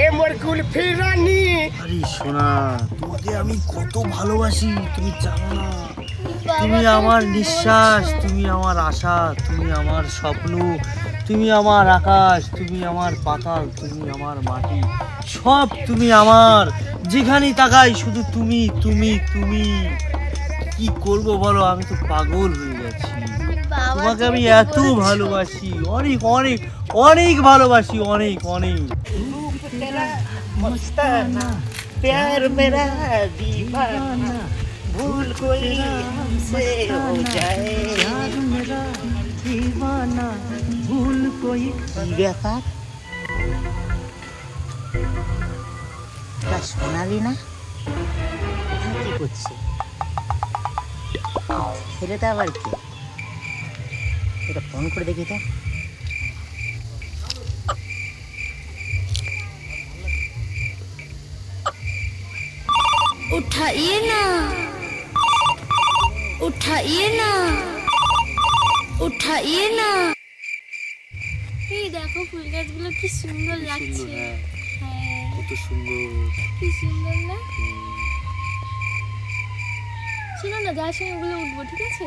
এ মোর কুলফি রানী। আরে সোনা, তোমাকে আমি কত ভালোবাসি তুমি জানো না। তুমি আমার নিঃশ্বাস, তুমি আমার আশা, তুমি আমার স্বপ্ন, তুমি আমার আকাশ, তুমি আমার পাতাল, তুমি আমার মাটি, সব তুমি আমার। যেখানেই তাকাই শুধু তুমি তুমি তুমি। কি করব বলো, আমি তো পাগল হয়ে যাচ্ছি। তোমাকে আমি এত ভালোবাসি, অনেক অনেক অনেক ভালোবাসি, অনেক অনেক। मस्ताना प्यार मेरा दीवाना भूल कोई हमसे हो जाए मेरा दीवाना भूल कोई। ব্যাপার তা শোনালি না? কি করছে ছেলেটা? আবার কি? এটা ফোন করে দেখি তো। उठाइए ना, उठाइए ना, उठाइए ना। এই দেখো ফুল গাছগুলো কি সুন্দর লাগছে। হ্যাঁ কত সুন্দর, কি সুন্দর না? শোনো না, যার সঙ্গে ওগুলো উঠবো, ঠিক আছে?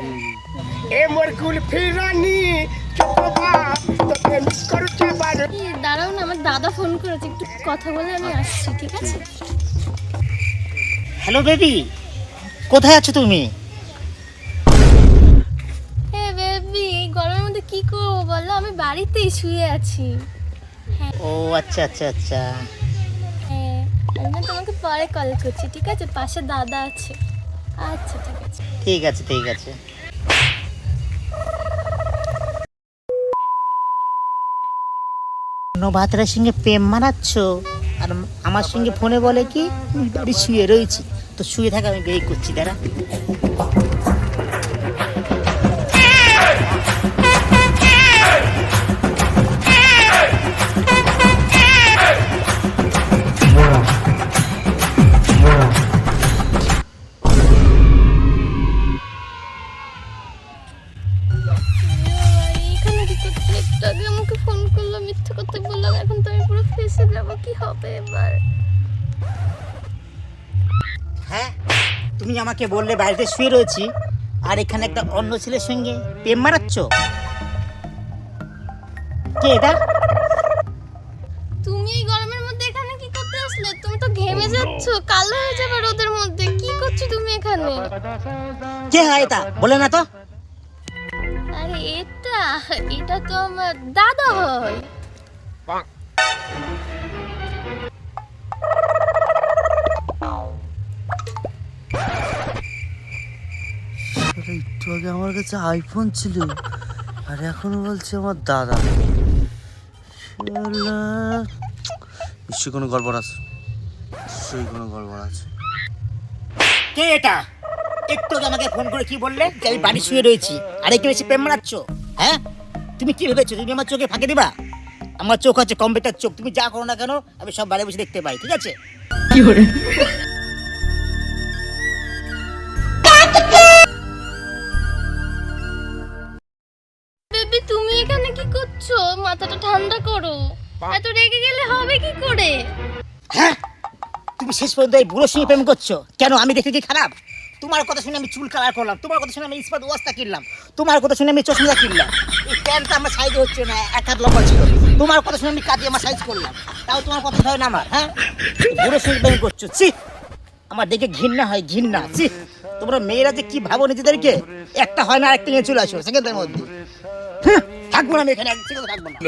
এ মোর কুলফি রানী চকোবা তোকে মিস করতে পারে। এই দাঁড়াও না, আমার দাদা ফোন করেছে, একটু কথা বলে আমি আসছি, ঠিক আছে? হ্যালো বেবি, কোথায় আছো তুমি? হে বেবি, এই গরমের মধ্যে কি করবো বলো, আমি বাড়িতেই শুয়ে আছি। হ্যাঁ ও আচ্ছা আচ্ছা আচ্ছা। হ্যাঁ, আমি না তোমাকে পরে কল করছি, ঠিক আছে? পাশে দাদা আছে। আচ্ছা ঠিক আছে। ঠিক আছে ঠিক আছে। নবাতরার সঙ্গে প্রেম মানাচ্ছ আর আমার সঙ্গে ফোনে বলে কি আমি বাড়ি শুয়ে রয়েছি। তো শুয়ে থাকা, আমি বের করছি, দাঁড়া। এখানে কি করতে? একটু আগে আমাকে ফোন করলো, মিথ্যে কথা বললাম, এখন তো আমি পুরো ফেসে যাবো। কি হবে এবার? হ্যাঁ, তুমি আমাকে বললে বাড়িতে শুয়ে রয়েছি আর এখানে একটা অন্য ছেলের সঙ্গে প্রেম মারাচ্ছ। কে এটা? তুমি এই গরমের মধ্যে এখানে কি করতে আসলে? তুমি তো ঘেমে যাচ্ছ, কালো হয়ে যাবে রোদের মধ্যে। কি করছো তুমি এখানে? কে হয় এটা? বলে না তো। আরে এটা এটা তো আমার দাদা হয়। একটু আগে আমার কাছে আইফোন ছিল আর এখনো বলছে আমার দাদা। নিশ্চয়ই কোনো গড়বড় আছে, নিশ্চয়ই কোনো গড়বড় আছে। কে এটা? একটু আগে আমাকে ফোন করে কি বললে যে আমি বাড়ি শুয়ে রয়েছি আর একটু বেশি প্রেম মারাচ্ছ? হ্যাঁ, তুমি কি ভেবেছো তুমি আমার চোখে ফাঁকি দিবা? আমার চোখ হচ্ছে কম্পিউটার চোখ, তুমি যা করো না কেন আমি সব বাইরে বসে দেখতে পাই, ঠিক আছে? বেবি তুমি এখানে কি করছো? মাথাটা ঠান্ডা করো, এত রেগে গেলে হবে কি করে? হ্যাঁ, তুমি শেষ পর্যন্ত এই বুড়োর সঙ্গে প্রেম করছো কেন? আমি দেখতে কি খারাপ? তোমার কথা শুনে আমি চুল কালার করলাম, তোমার কথা শুনে আমি ইস্পাত ওয়াস্তা কিনলাম, তোমার কথা শুনে আমি চশমা কিনলাম, এই প্যান্টটা আমার সাইজ হচ্ছে না, এক হাত লম্বা ছিল, তোমার কথা শুনে আমি কাটিয়ে আমার সাইজ করলাম, তাও তোমার কথা হয় না আমার। হ্যাঁ, বুড়োর সঙ্গে প্রেম করছো, ছি! আমার দেখে ঘৃণা হয়, ঘৃণা, ছি! তোমরা মেয়েরা যে কি ভাবো নিজেদেরকে, একটা হয় না আরেকটা নিয়ে চলে আসো সেকেন্ডের মধ্যে। হ্যাঁ, থাকবো না আমি এখানে, এক সেকেন্ড থাকবো না।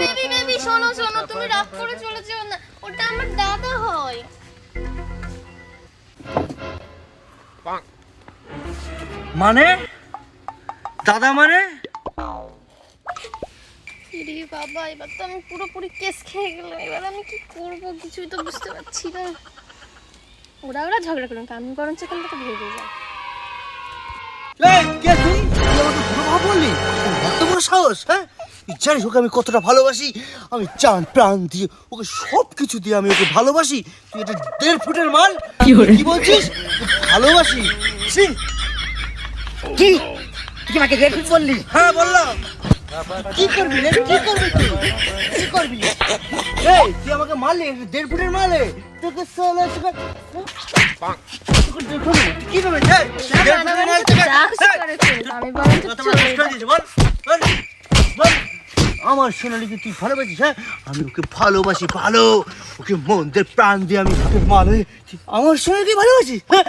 বেবি বেবি শোনো শোনো, তুমি রাগ করে চলে যেও না, ওটা আমার দাদা হয়। মানে দাদা মানে? রে বাবা, এবার তো আমি পুরোপুরি কেস খেয়ে গেলাম। এবার আমি কি করব কিছুই তো বুঝতে পারছি না। ওরা ঝগড়া করুন, আমি বরঞ্চ এখান থেকে ভেগে যাই। কে তুই? তুই আমাকে বুড়ো বাবা বললি? এত বড় সাহস? হ্যাঁ, তুই জানিস ওকে আমি কতটা ভালোবাসি? আমি জান প্রাণ দিয়ে ওকে সব কিছু দিয়ে আমি ওকে ভালোবাসি। তুই এটা 1.5 ফুটের মাল, কি বলছিস? ভালোবাসি? ছি! কি তুই আমাকে 1.5 ফুট বললি? হ্যাঁ বললাম। কি করবি রে, কি করবি তুই, কি করবি? এই তুই আমাকে মারলি 1.5 ফুটের মারলে তোকে সালা তোকে তোকে দেখো না কি ভাবে যা 1.5 ফুটের মারলে তোকে যা খুশি করে ফেল, আমি বরং তো কত চলে নষ্ট হয়ে গেছে, বল বল বল। আমার সোনালীকে তুই ভালোবাসিস? হ্যাঁ, আমি ওকে ভালোবাসি, ভালো ওকে মন দিয়ে প্রাণ দিয়ে আমি ওকে মানে আমার সোনালীকে ভালোবাসি। হ্যাঁ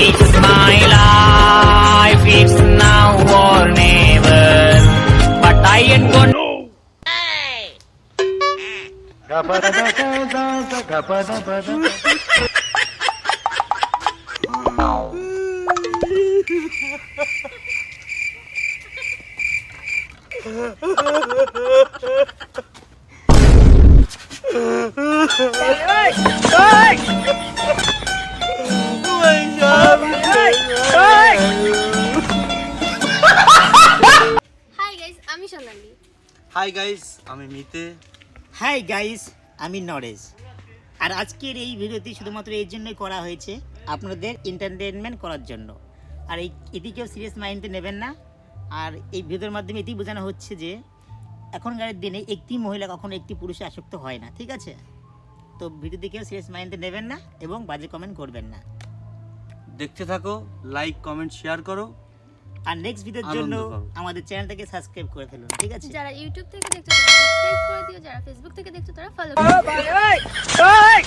It's my life, it's now or never. But I ain't gonna. Hi guys, আমি সোনালি। হাই গাইস, আমি মিতে। হাই গাইস, আমি নরেশ। আর আজকের এই ভিডিওটি শুধুমাত্র এই জন্যই করা হয়েছে, আপনাদের এন্টারটেনমেন্ট করার জন্য। আর এদিকেও সিরিয়াস মাইন্ডে নেবেন না। আর এই ভিডিওর মাধ্যমে এটি বোঝানো হচ্ছে যে এখনকার দিনে একটি মহিলা কখনো একটি পুরুষে আসক্ত হয় না, ঠিক আছে? তো ভিডিও দিকেও সিরিয়াস মাইন্ডে নেবেন না এবং বাজে কমেন্ট করবেন না। দেখতে থাকো, লাইক কমেন্ট শেয়ার করো। আর নেক্সট ভিডিওর আনন্দ জন্য করো। আমাদের চ্যানেলটাকে সাবস্ক্রাইব করে ফেলুন, ঠিক আছে? যারা ইউটিউব থেকে দেখছো তারা সাবস্ক্রাইব করে দিও, যারা ফেসবুক থেকে দেখছো তারা ফলো করে দিও।